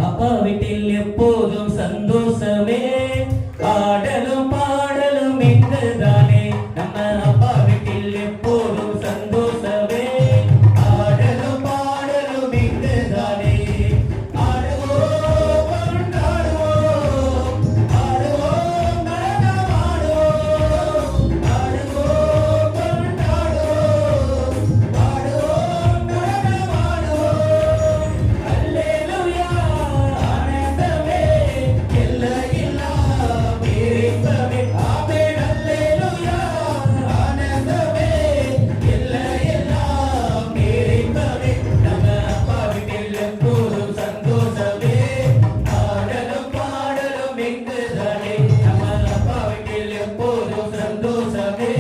அப்பா வீட்டில் எப்போதும் சந்தோஷமே, ஆடலும் பாடலும் இங்குதானே. நம்ம அப்பா வீட்டில் எப்போதும் சந்தோஷமே, ஆடலும் பாடலும் இங்குதானே. ஆடுவோம் கொண்டாடுவோம், ஆடுவோம் நடனமாடுவோம், ஆடுவோம் கொண்டாடுவோம், ஆடுவோம் நடனமாடுவோம். அல்லேலூயா ஆனந்தமே, எல்லையில்லா பேரின்பமே. ஆமென் அல்லேலூயா ஆனந்தமே, எல்லையில்லா பேரின்பமே. நம்ம அப்பா வீட்டில் எப்போதும் சந்தோஷமே, ஆடலும் பாடலும் இங்குதானே. நம்ம அப்பா வீட்டில் எப்போதும் சந்தோஷமே,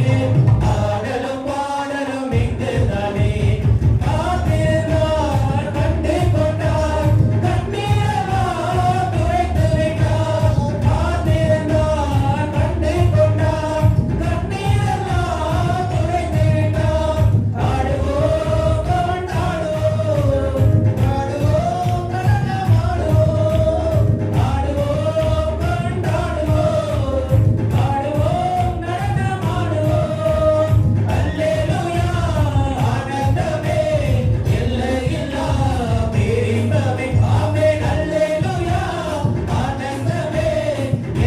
ஆடலும் பாடலும் இங்குதானே. காத்திருந்தார் கண்டு கொண்டார், கண்ணீரெல்லாம் துடைத்து விட்டார். காத்திருந்தார் கண்டு கொண்டார், கண்ணீரெல்லாம் துடைத்து விட்டார். ஆடுவோம் கொண்டாடுவோம், ஆடுவோம் நடனமாடுவோம், ஆடுவோம் கொண்டாடுவோம், ஆடுவோம் நடனமாடுவோம். அல்லேலூயா ஆனந்தமே, எல்லையில்லா பேரின்பமே. ஆமென் அல்லேலூயா ஆனந்தமே,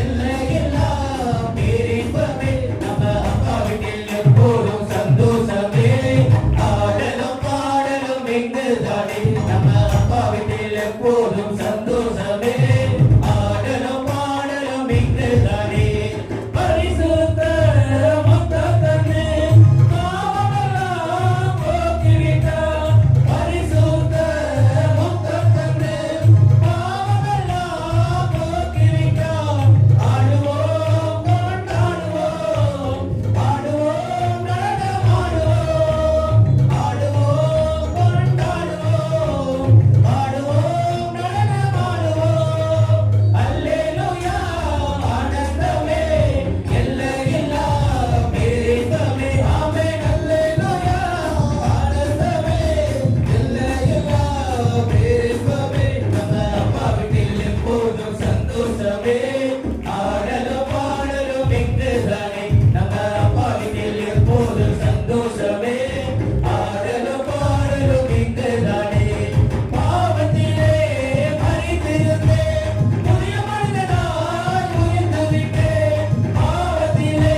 எல்லையில்லா பேரின்பமே. நம்ம அப்பா வீட்டில் எப்போதும் சந்தோஷமே, ஆடலும் பாடலும் இங்குதானே. நம்ம அப்பா வீட்டில் எப்போதும் சந்தோஷமே, ஆடலும் பாடலும் இங்குதானே. பரிசுத்த முத்தத்தந்து பாவமெல்லாம் போக்கிவிட்டார். பரிசுத்த முத்தத்தந்து பாவமெல்லாம் போக்கிவிட்டார். ஆடுவோம் கொண்டாடுவோம், ஆடுவோம் நடனமாடுவோம், ஆடுவோம் கொண்டாடுவோம், ஆடுவோம் நடனமாடுவோம். அல்லேலூயா ஆனந்தமே, எல்லையில்லா பேரின்பமே. ஆமென் அல்லேலூயா ஆனந்தமே, எல்லையில்லா பேரின்பமே. நம்ம அப்பா வீட்டில் எப்போதும் சந்தோஷமே, ஆடலும் பாடலும் இங்குதானே. நம்ம அப்பா வீட்டில் எப்போதும் சந்தோஷமே, ஆடலும் பாடலும் இங்குதானே. பாவத்திலே மரித்திருந்தேன், புதிய மனிதனாய் உயிர்த்து விட்டேன். பாவத்திலே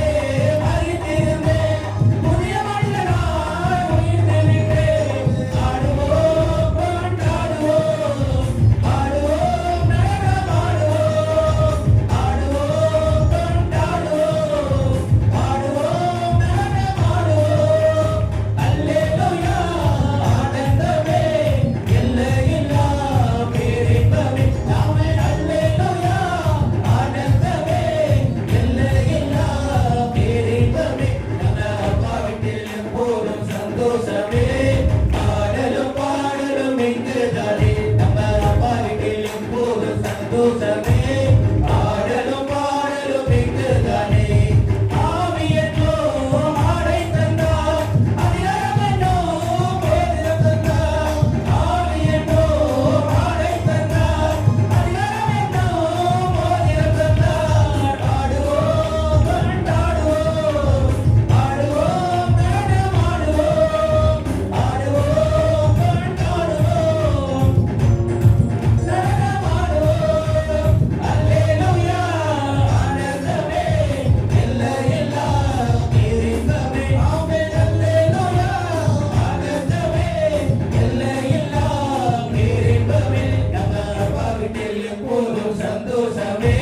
மரித்திருந்தேன், புதிய மனிதனாய் உயிர்த்து விட்டேன். ஆடுவோம் கொண்டாடுவோம், ஆடுவோம் நடனமாடுவோம், ஆடுவோம் கொண்டாடுவோம், ஆடுவோம் நடனமாடுவோம். அல்லேலூயா ஆனந்தமே, எல்லையில்லா பேரின்பமே. ஆமென் அல்லேலூயா ஆனந்தமே, எல்லையில்லா பேரின்பமே. நம்ம அப்பா வீட்டில் எப்போதும் சந்தோஷமே, ஆடலும் பாடலும் இங்குதானே. நம்ம அப்பா வீட்டில் எப்போதும் சந்தோஷமே, ஆடலும் பாடலும் இங்குதானே. ஆவியற்றோ ஆடை தந்தார், அதிகாரமென்னோ மோதிரம் தந்தார். ஆவியற்றோ ஆடை தந்தார், அதிகாரமென்னோ மோதிரம் தந்தார். ஆடுவோம் கொண்டாடுவோம், ஆடுவோம் நடனமாடுவோம், ஆடுவோம் கொண்டாடுவோம், நடனமாடுவோம். அல்லேலூயா ஆனந்தமே, எல்லையில்லா பேரின்பமே. ஆமென் அல்லேலூயா ஆனந்தமே, எல்லையில்லா பேரின்பமே. நம்ம அப்பா வீட்டில் எப்போதும் சந்தோஷமே,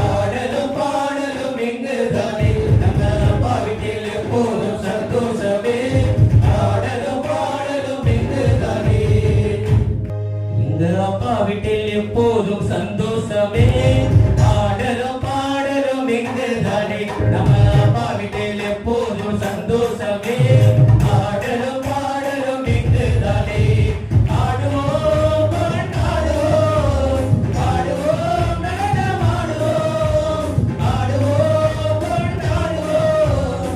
ஆடலும் பாடலும் இங்குதானே. நம்ம அப்பா வீட்டில் எப்போதும் சந்தோஷமே, ஆடலும் பாடலும் இங்குதானே. இந்த அப்பா வீட்டில் எப்போதும் சந்தோஷமே, ஆடலும் பாடலும் இங்குதானே. நம்ம அப்பா வீட்டில் எப்போதும் சந்தோஷமே, ஆடலும் பாடலும் இங்குதானே. ஆடுவோம் கொண்டாடுவோம், ஆடுவோம் நடனமாடுவோம், ஆடுவோம் கொண்டாடுவோம்,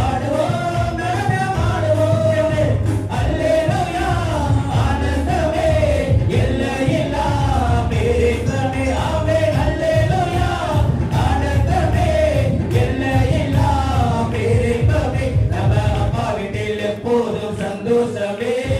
ஆடுவோம் நடனமாடுவோம். அல்லேலூயா ஆனந்தமே, எல்லையில்லா சந்தோஷமே